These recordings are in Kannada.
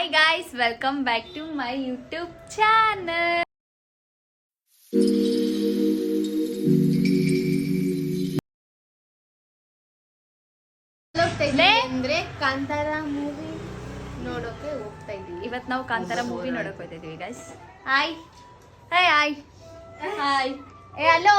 Hi guys, welcome back to my YouTube channel. ಅಂದ್ರೆ ಕಾಂತಾರ ಮೂವಿ ನೋಡೋಕೆ ಹೋಗ್ತಾ ಇದೀವಿ. ಇವತ್ತು ನಾವು ಕಾಂತಾರ ಮೂವಿ ನೋಡಕ್ ಹೋಗ್ತಾ ಇದೀವಿ guys. Hi hi hi hi ಏ ಹಲೋ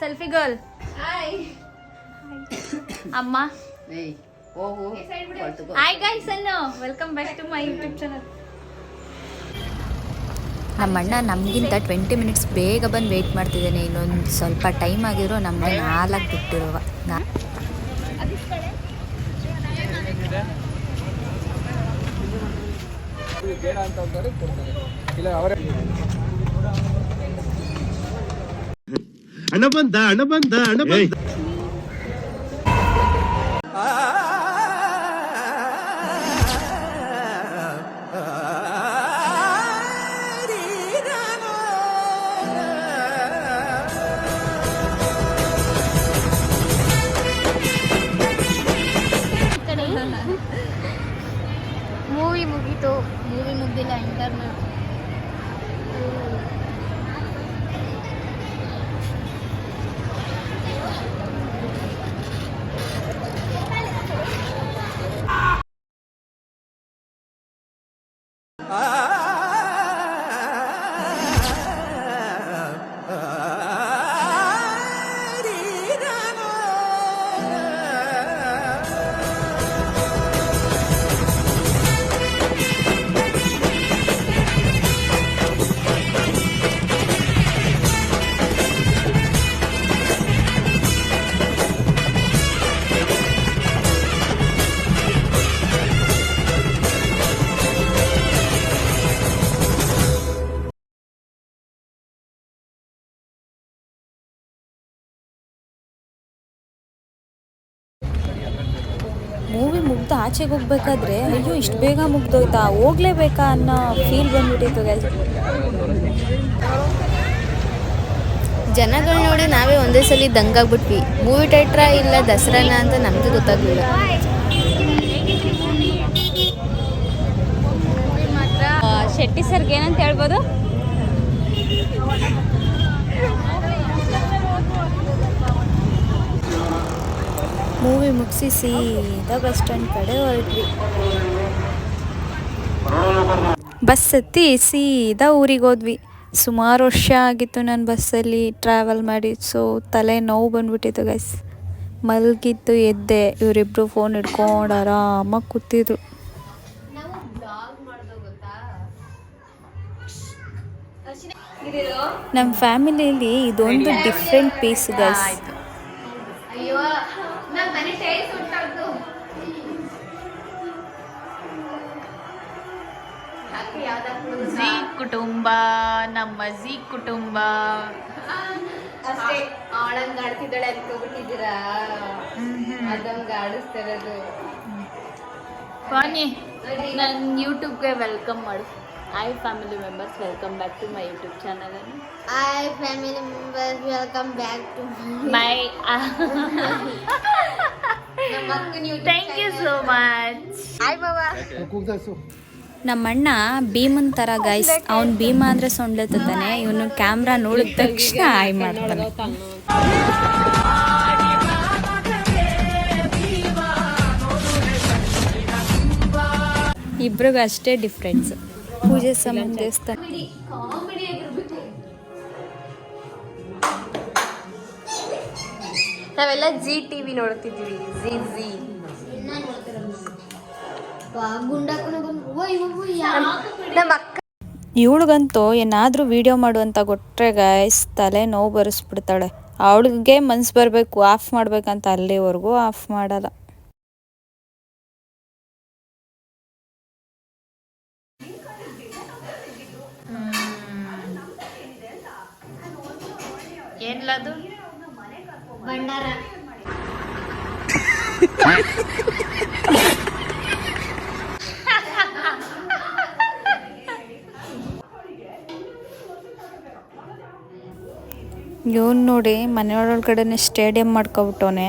ಸೆಲ್ಫಿ ಗರ್ಲ್ ಹಾಯ್ ಅಮ್ಮ ಏಯ್ ಹೋಗು ಹಾಯ್ ಗೈಸ್ ಅನ್ನು welcome back to my YouTube channel. ನಮ್ಮಣ್ಣ ನಮಗಿಂತ 20 ಮಿನಿಟ್ಸ್ ಬೇಗ ಬಂದು ವೆಯ್ಟ್ ಮಾಡ್ತಿದ್ದೇನೆ. ಇನ್ನೊಂದು ಸ್ವಲ್ಪ ಟೈಮ್ ಆಗಿರೋ ನಮಗೆ 4 ಬಿಟ್ಟಿರುವ ಹಣ ಬಂದ ಮೂವಿ ಮುಗೀತು. Movie ಮುಗ್ದಿಲ್ಲ internal. ಮೂವಿ ಮುಗ್ದು ಆಚೆಗೆ ಹೋಗ್ಬೇಕಾದ್ರೆ ಅಯ್ಯೋ ಇಷ್ಟು ಬೇಗ ಮುಗ್ದೋಯ್ತಾ, ಹೋಗ್ಲೇಬೇಕಾ ಅನ್ನೋ ಫೀಲ್ ಬಂದ್ಬಿಟ್ಟಿತ್ತು ಗೈಸ್. ಜನಗಳು ನೋಡಿ ನಾವೇ ಒಂದೇ ಸಲ ದಂಗಾಗ್ಬಿಟ್ವಿ. ಮೂವಿ ಥಿಯೇಟ್ರಾ ಇಲ್ಲ ದಸರಾನ ಅಂತ ನಮ್ಗೆ ಗೊತ್ತಾಗಲಿಲ್ಲ. ಶೆಟ್ಟಿ ಸರ್ಗೆ ಏನಂತ ಹೇಳ್ಬೋದು? ಮೂವಿ ಮುಗಿಸಿ ಸೀದಾ ಬಸ್ ಸ್ಟ್ಯಾಂಡ್ ಕಡೆ ಹೊರಟ್ವಿ. ಬಸ್ ಹತ್ತಿ ಸೀದಾ ಊರಿಗೆ ಹೋದ್ವಿ. ಸುಮಾರು ವರ್ಷ ಆಗಿತ್ತು ನಾನು ಬಸ್ಸಲ್ಲಿ ಟ್ರಾವೆಲ್ ಮಾಡಿ. ಸೊ ತಲೆ ನೋವು ಬಂದ್ಬಿಟ್ಟಿತ್ತು ಗೈಸ್. ಮಲಗಿದ್ದು ಎದ್ದೆ, ಇವರಿಬ್ರು ಫೋನ್ ಹಿಡ್ಕೊಂಡು ಆರಾಮಾಗಿ ಕೂತಿದ್ರು. ನಮ್ಮ ಫ್ಯಾಮಿಲಿಯಲ್ಲಿ ಇದೊಂದು ಡಿಫ್ರೆಂಟ್ ಪೀಸ್ ಗೈಸ್. ಜೀ ಕುಟುಂಬ, ನಮ್ಮ ಜೀ ಕುಟುಂಬ ಅಷ್ಟೇ. ಅವಳಂಗ್ ಆಡ್ತಿದ್ದಾಳೆ ಅನ್ಕೋಬಿಟ್ಟಿದ್ದೀರಾ? ಅದಂಗ ಆಡಿಸ್ತಾ ಇರೋದು. ಬನ್ನಿ ನನ್ನ ಯೂಟ್ಯೂಬ್ಗೆ ವೆಲ್ಕಮ್ ಮಾಡು. Hi family members, welcome back to my YouTube channel. Hi family members, welcome back to my ನಮ್ಮ ಅಕ್ಕನ YouTube. Thank you so much. Hi ಬಾಬಾ. ನಮ್ಮಣ್ಣ ಭೀಮನ್ ಥರ ಗೈಸ್. ಅವ್ನು ಭೀಮ ಅಂದರೆ ಸೊಂಡ್ಲೆತ್ತಾನೆ, ಇವನು ಕ್ಯಾಮ್ರಾ ನೋಡಿದ ತಕ್ಷಣ ಆಯ್ ಮಾಡ್ತಾನೆ. ಇಬ್ರಿಗೂ ಅಷ್ಟೇ ಡಿಫ್ರೆನ್ಸ್. ಪೂಜೆ ಸಂಬಂಧ ದೇವಸ್ಥಾನ. ನಾವೆಲ್ಲ ಜಿ ಟಿವಿ ನೋಡ್ತಿದ್ವಿ. ಜಿ ನಮ್ಮ ಅಕ್ಕ ಇವಳಿಗಂತೂ ಏನಾದರೂ ವಿಡಿಯೋ ಮಾಡು ಅಂತ ಕೊಟ್ಟರೆ ಗೈಸ್ ತಲೆ ನೋವು ಬರೆಸ್ಬಿಡ್ತಾಳೆ. ಅವಳಿಗೆ ಮನ್ಸು ಬರಬೇಕು ಆಫ್ ಮಾಡ್ಬೇಕಂತ, ಅಲ್ಲಿವರೆಗೂ ಆಫ್ ಮಾಡಲ್ಲ. ಏನ್ಲದು? ಭಂಡಾರ. ಇವನು ನೋಡಿ ಮನೆಯೊಳಗಡೆ ಸ್ಟೇಡಿಯಂ ಮಾಡ್ಕೊಬಿಟ್ಟವನೆ.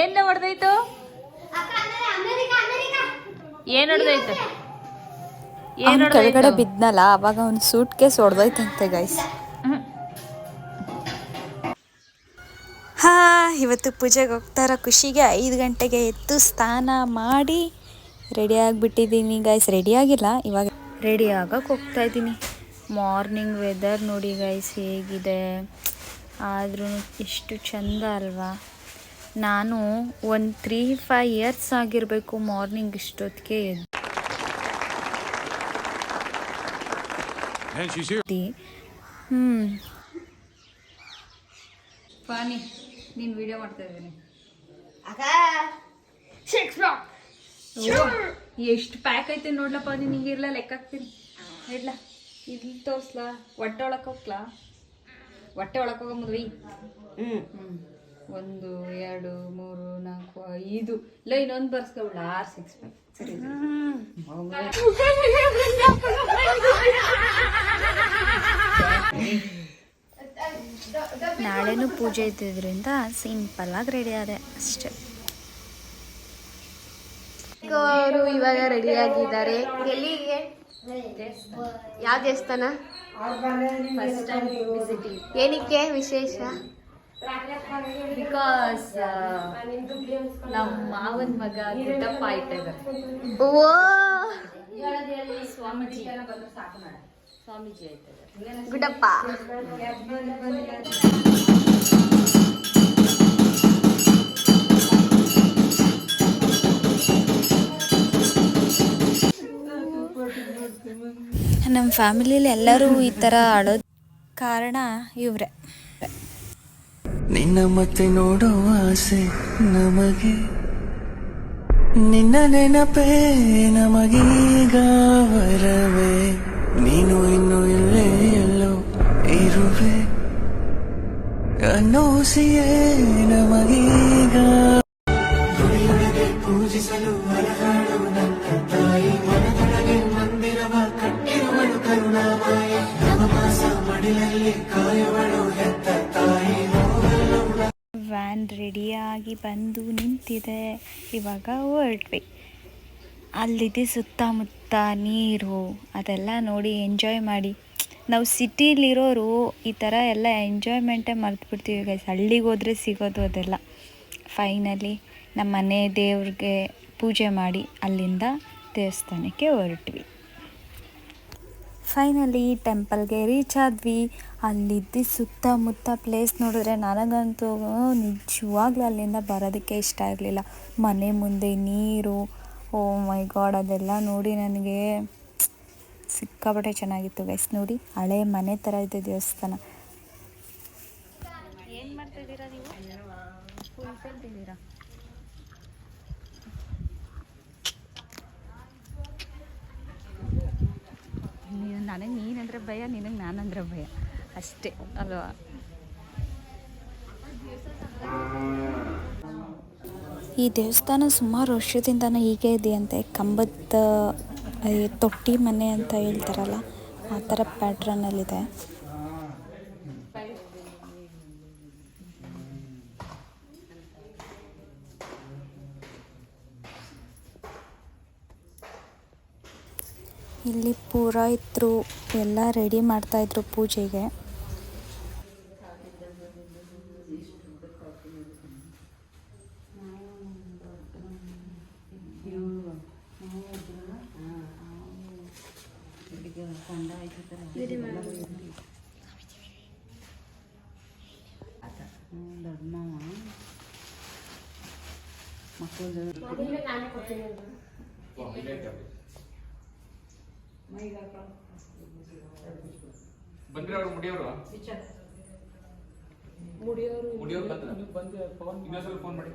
ಏನ್ ಹೊಡೆದೈತು? ಏನ್ ಹೊಡೆದೈತು? ಅವ್ನು ಕೆಳಗಡೆ ಬಿದ್ನಲ್ಲ ಅವಾಗ ಅವ್ನು ಸೂಟ್ ಕೇಸ್ ಹೊಡೆದೋಯ್ತಂತೆ ಗೈಸ್. ಇವತ್ತು ಪೂಜೆಗೆ ಹೋಗ್ತಾರೋ ಖುಷಿಗೆ 5 ಗಂಟೆಗೆ ಎದ್ದು ಸ್ನಾನ ಮಾಡಿ ರೆಡಿ ಆಗಿಬಿಟ್ಟಿದ್ದೀನಿ ಗೈಸ್. ರೆಡಿ ಆಗಿಲ್ಲ, ಇವಾಗ ರೆಡಿ ಆಗಕ್ಕೆ ಹೋಗ್ತಾ ಇದ್ದೀನಿ. ಮಾರ್ನಿಂಗ್ ವೆದರ್ ನೋಡಿ ಗೈಸ್ ಹೇಗಿದೆ, ಆದ್ರೂ ಎಷ್ಟು ಚಂದ ಅಲ್ವಾ. ನಾನು ಒಂದು 3-5 ಇಯರ್ಸ್ ಆಗಿರಬೇಕು ಮಾರ್ನಿಂಗ್ ಇಷ್ಟೊತ್ತಿಗೆ ಎದ್ದು. ಫಾನಿ ನೀನು ವಿಡಿಯೋ ಮಾಡ್ತಾ ಇದ್ದೀನಿ. ಎಷ್ಟು ಪ್ಯಾಕ್ ಐತೆ ನೋಡ್ಲಪ್ಪ, ನಿನಗೆ ಇರ್ಲ ಲೆಕ್ಕ ಹಾಕ್ತೀನಿ. ಇಡ್ಲ ಇಲ್ಲಿ ತೋರ್ಸ್ಲಾ? ಹೊಟ್ಟೆ ಒಳಕ್ಕೆ ಹೋಗ್ಲಾ? ಹೊಟ್ಟೆ ಒಳಕ್ಕೆ ಹೋಗೋ ಮದ್ವಿ. 1 2 3 4 5 ಇಲ್ಲ ಇನ್ನೊಂದು ಬರ್ಸ್ಕೊಬಿಡ 6 6 ಪ್ಯಾಕ್. ಸರಿ ನಾಳೆನೂ ಪೂಜೆ ಇದ್ದಿದ್ದರಿಂದ ಸಿಂಪಲ್ಲಾಗಿ ರೆಡಿ ಆದೆ ಅಷ್ಟೇ. ಅವರು ಇವಾಗ ರೆಡಿ ಆಗಿದ್ದಾರೆ. ಎಲ್ಲಿಗೆ? ಯಾವ ದೇವಸ್ಥಾನ? First time visiting. ಏನಕ್ಕೆ ವಿಶೇಷ? ಬಿಕಾಸ್ ನಮ್ಮ ಮಾವನ ಮಗ ಗುಡ್ಡಪ್ಪ ಆಯ್ತಾ ಇದ್ದಾರೆ. ಓ ಸ್ವಾಮೀಜಿ ಆಯ್ತಾ ಇದ್ದಾರೆ. ಗುಡ್ಡಪ್ಪ. ನಮ್ಮ ಫ್ಯಾಮಿಲಿಯಲ್ಲಿ ಎಲ್ಲರೂ ಈ ಥರ ಆಡೋದು ಕಾರಣ ಇವರೇ. ನಿನ್ನ ಮತ್ತೆ ನೋಡೋ ಆಸೆ ನಮಗೆ, ನಿನ್ನ ನೆನಪೇ ನಮಗೀಗ ವರವೇ. ನೀನು ಇನ್ನು ಇಲ್ಲೇ ಎಲ್ಲೋ ಇರುವೆ ಅನ್ನೋಸಿಯೇ ನಮಗೀಗ. ನುಡಿಯೊಳಗೆ ಪೂಜಿಸಲು ಹೊರಗಾಡು ನನ್ನ ತಾಯಿ, ಮನದೊಳಗೆ ಮಂದಿರವ ಕಟ್ಟಿರುವಳು ಕರುಣಾಮಯಿ. ನವಮಾಸ ಮಡಿಲಲ್ಲಿ ಕಾಯುವಳು ಹೆತ್ತ ತಾಯಿ. ವ್ಯಾನ್ ರೆಡಿಯಾಗಿ ಬಂದು ನಿಂತಿದೆ. ಇವಾಗ ಹೊರಟ್ವಿ. ಅಲ್ಲಿದ್ದು ಸುತ್ತಮುತ್ತ ನೀರು ಅದೆಲ್ಲ ನೋಡಿ ಎಂಜಾಯ್ ಮಾಡಿ. ನಾವು ಸಿಟಿಲಿರೋರು ಈ ಥರ ಎಲ್ಲ ಎಂಜಾಯ್ಮೆಂಟೇ ಮರೆತುಬಿಡ್ತೀವಿ ಗೈಸ್. ಹಳ್ಳಿಗೆ ಹೋದರೆ ಸಿಗೋದು ಅದೆಲ್ಲ. ಫೈನಲಿ ನಮ್ಮ ಮನೆ ದೇವ್ರಿಗೆ ಪೂಜೆ ಮಾಡಿ ಅಲ್ಲಿಂದ ದೇವಸ್ಥಾನಕ್ಕೆ ಹೊರಟ್ವಿ. ಫೈನಲಿ ಟೆಂಪಲ್ಗೆ ರೀಚ್ ಆದ್ವಿ. ಅಲ್ಲಿದ್ದು ಸುತ್ತಮುತ್ತ ಪ್ಲೇಸ್ ನೋಡಿದ್ರೆ ನನಗಂತೂ ನಿಜವಾಗ್ಲೂ ಅಲ್ಲಿಂದ ಬರೋದಕ್ಕೆ ಇಷ್ಟ ಆಗಲಿಲ್ಲ. ಮನೆ ಮುಂದೆ ನೀರು, ಓ ಮೈ ಗಾಡ್, ಅದೆಲ್ಲ ನೋಡಿ ನನಗೆ ಸಿಕ್ಕಾಪಟ್ಟೆ ಚೆನ್ನಾಗಿತ್ತು ಗೈಸ್. ನೋಡಿ ಹಳೆ ಮನೆ ಥರ ಇದೆ ದೇವಸ್ಥಾನ. ಏನು ಮಾಡ್ತಿದ್ದೀರಾ ನೀವು? ಕುಳ್ಕೊಳ್ತಿದ್ದೀರಾ? ನನಗೆ ನೀನಂದ್ರೆ ಭಯ, ನಿನಗೆ ನಾನಂದ್ರೆ ಭಯ ಅಷ್ಟೇ ಅಲ್ವಾ. ಈ ದೇವಸ್ಥಾನ ಸುಮಾರು ವರ್ಷದಿಂದನೇ ಹೀಗೆ ಇದೆಯಂತೆ. ಕಂಬದ ತೊಟ್ಟಿ ಮನೆ ಅಂತ ಹೇಳ್ತಾರಲ್ಲ, ಆ ಥರ ಪ್ಯಾಟ್ರನಲ್ಲಿದೆ. ಇಲ್ಲಿ ಪುರೋಹಿತರು ಎಲ್ಲ ರೆಡಿ ಮಾಡ್ತಾಯಿದ್ರು ಪೂಜೆಗೆ. ಬಂದ್ರೆ ಅವರು ಮುಡಿಯೋರು ಬಂದ್ರೆ ಇನ್ನೊಂದ್ಸಲ ಫೋನ್ ಮಾಡಿ.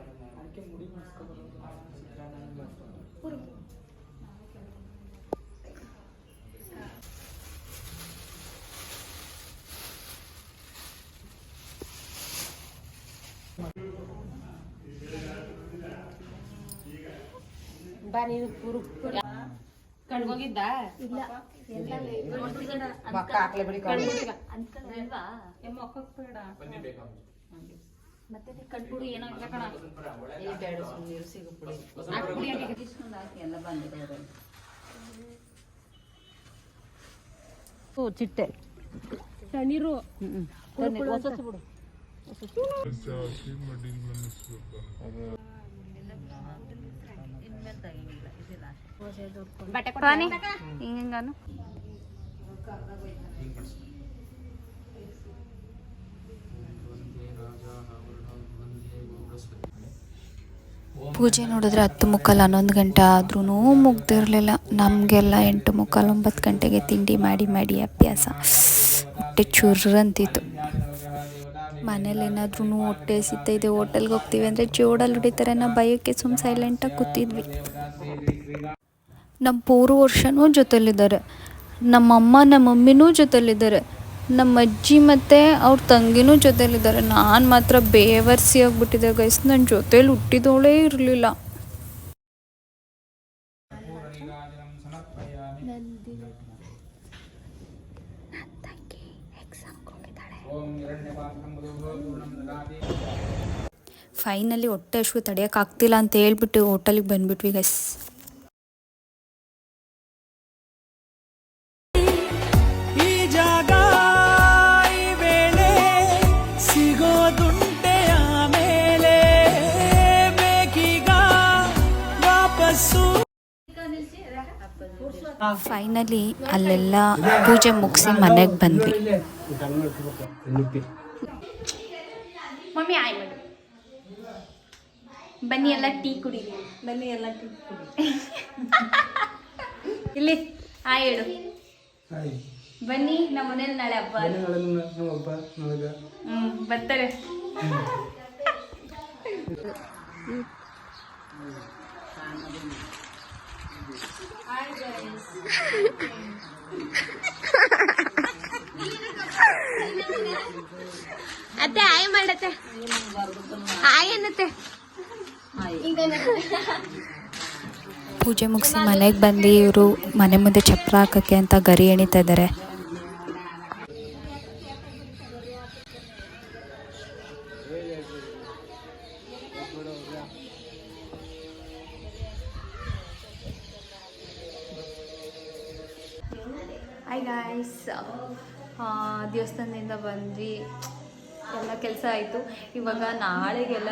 ಕಣ್ಗೋಗಿದ್ದ ಇಲ್ಲ ಬನ್ನಿ ಬೇಕಾ ಮತ್ತೆ ಕಟ್ಬಿಡು ಏನಾಗಲ್ಲ ಕಣ ಬೇಡ ನೀರು ಸಿಗುಪುಡಿ ಹಾಕ್ಬಿಡಿ ಹಾಕಿ ಎಲ್ಲ ಬಂದಿದೆ ಅದರಲ್ಲಿ ಚಿಟ್ಟೆ ನೀರು ಬಿಡು ಹಿಂಗಾನು ಪೂಜೆ ನೋಡಿದ್ರೆ 10 ಮುಕ್ಕಾಲು 11 ಗಂಟೆ ಆದ್ರೂ ಮುಗ್ದಿರಲಿಲ್ಲ. ನಮಗೆಲ್ಲ 8 ಮುಕ್ಕಾಲು 9 ಗಂಟೆಗೆ ತಿಂಡಿ ಮಾಡಿ ಅಭ್ಯಾಸ. ಹೊಟ್ಟೆ ಚುರ್ರಂತಿತ್ತು. ಮನೇಲಿ ಏನಾದ್ರೂ ಹೊಟ್ಟೆ ಸಿಗ್ತೈತೆ ಹೋಟೆಲ್ಗೆ ಹೋಗ್ತೀವಿ ಅಂದರೆ ಜೋಡಲ್ಲಿ ಹೊಡಿತಾರೆ ಅನ್ನೋ ಭಯಕ್ಕೆ ಸೈಲೆಂಟಾಗಿ ಕೂತಿದ್ವಿ. ನಮ್ಮ ಪೂರ್ವ ವರ್ಷನೂ ಜೊತೆಲಿದ್ದಾರೆ, ನಮ್ಮಮ್ಮ ನಮ್ಮ ಮಮ್ಮಿನೂ ಜೊತೆಲಿದ್ದಾರೆ, ನಮ್ಮ ಅಜ್ಜಿ ಮತ್ತು ಅವ್ರ ತಂಗಿನೂ ಜೊತೆಲಿದ್ದಾರೆ. ನಾನು ಮಾತ್ರ ಬೇವರ್ಸಿ ಆಗಿಬಿಟ್ಟಿದ್ದೆ ಗೈಸ್, ನನ್ನ ಜೊತೇಲಿ ಹುಟ್ಟಿದವಳೇ ಇರಲಿಲ್ಲ. ಫೈನಲಿ ಹೊಟ್ಟೆ ಹಸಿವು ತಡೆಯೋಕ್ಕಾಗ್ತಿಲ್ಲ ಅಂತ ಹೇಳ್ಬಿಟ್ಟು ಹೋಟೆಲಿಗೆ ಬಂದ್ಬಿಟ್ವಿ ಗೈಸ್. ಈ ಜಾಗ ಈ ವೇಳೆ ಸಿಗೋದುಂಟೆ ಆಮೇಲೆ ಬೇಕೀಗ ವಾಪಸ್ಸು. ಫೈನಲಿ ಅಲ್ಲೆಲ್ಲ ಪೂಜೆ ಮುಗಿಸಿ ಮನೆಗೆ ಬಂದ್ವಿ. ಮಮ್ಮಿ ಆಯ್ ಮಾಡು, ಬನ್ನಿ ಎಲ್ಲ ಟೀ ಕುಡಿ, ಬನ್ನಿ ಎಲ್ಲ ಟೀ ಕುಡಿ. ಇಲ್ಲಿ ಆಯ್ ಹೇಳು, ಬನ್ನಿ ನಮ್ಮ ಮನೇಲಿ ನಾಳೆ ಹಬ್ಬ. ಬರ್ತಾರೆ. ಅತ್ತೆ ಆಯ್ ಮಾಡತ್ತೆ, ಆಯ್ ಅನ್ನತ್ತೆ. ಪೂಜೆ ಮುಗಿಸಿ ಮನೆಗೆ ಬಂದು ಇವರು ಮನೆ ಮುಂದೆ ಚಪ್ರ ಹಾಕೋಕ್ಕೆ ಅಂತ ಗರಿ ಎಣಿತಾ ಇದ್ದಾರೆ. ಹಾಯ್ ಗಾಯ್ಸ್, ದೇವಸ್ಥಾನದಿಂದ ಬಂದ್ವಿ, ಎಲ್ಲ ಕೆಲಸ ಆಯಿತು. ಇವಾಗ ನಾಳೆಗೆಲ್ಲ